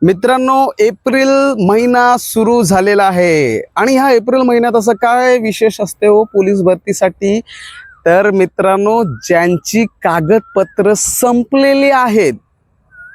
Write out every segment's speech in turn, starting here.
मित्रांनो, एप्रिल महिना सुरू झालेला आहे आणि ह्या एप्रिल महिन्यात असं काय विशेष असते हो पोलीस भरतीसाठी? तर मित्रांनो, ज्यांची कागदपत्र संपलेली आहेत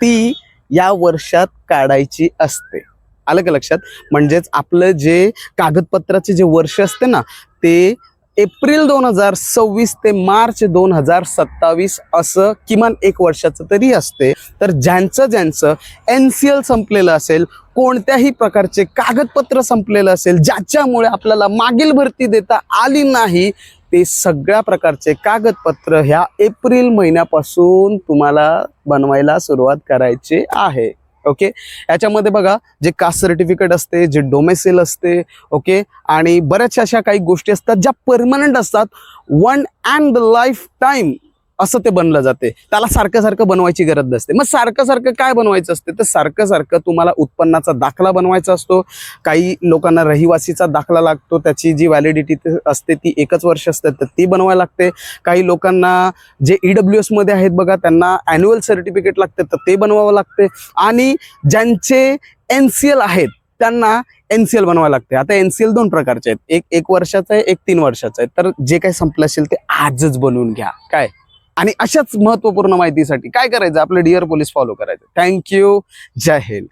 ती या वर्षात काढायची असते. आलं का लक्षात? म्हणजेच आपलं जे कागदपत्राचे जे वर्ष असते ना, ते एप्रिल 2026 ते मार्च 2027 असं किमान 1 वर्षाचं तरी असते. तर ज्यांचं NCL संपलेलं असेल, कोणत्याही प्रकारचे कागदपत्र संपलेलं असेल, ज्याच्यामुळे आपल्याला मागील भरती देता आली नाही, ते सगळ्या प्रकारचे कागदपत्र ह्या एप्रिल महिन्यापासून तुम्हाला बनवायला सुरुवात करायची आहे. ओके, याच्यामध्ये बघा, जे कास्ट सर्टिफिकेट असते, जे डोमेसिल असते, ओके, आणि बऱ्याचशा अशा काही गोष्टी असतात ज्या परमनंट असतात. वन अँड लाईफ टाईम असं ते बनलं जाते. त्याला सारखं सारखं बनवायची गरज नसते. मग सारखं सारखं काय बनवायचं असते? तर सारखं सारखं तुम्हाला उत्पन्नाचा दाखला बनवायचा असतो. काही लोकांना रहिवासीचा दाखला लागतो, त्याची जी व्हॅलिडिटी असते ती 1च वर्ष असते, तर ती बनवायला लागते. काही लोकांना जे EWS मध्ये आहेत बघा, त्यांना ॲन्युअल सर्टिफिकेट लागते, तर ते बनवावं लागते. आणि ज्यांचे NCL आहेत त्यांना NCL बनवायला लागते. आता NCL 2 प्रकारचे आहेत, एक 1 वर्षाचा आहे, एक 3 वर्षाचा आहे. तर जे काही संपलं असेल ते आजच बनवून घ्या. काय? आणि अशाच महत्त्वपूर्ण माहितीसाठी काय करायचं? आपलं डिअर पोलीस फॉलो करायचं. थँक्यू. जय हिंद.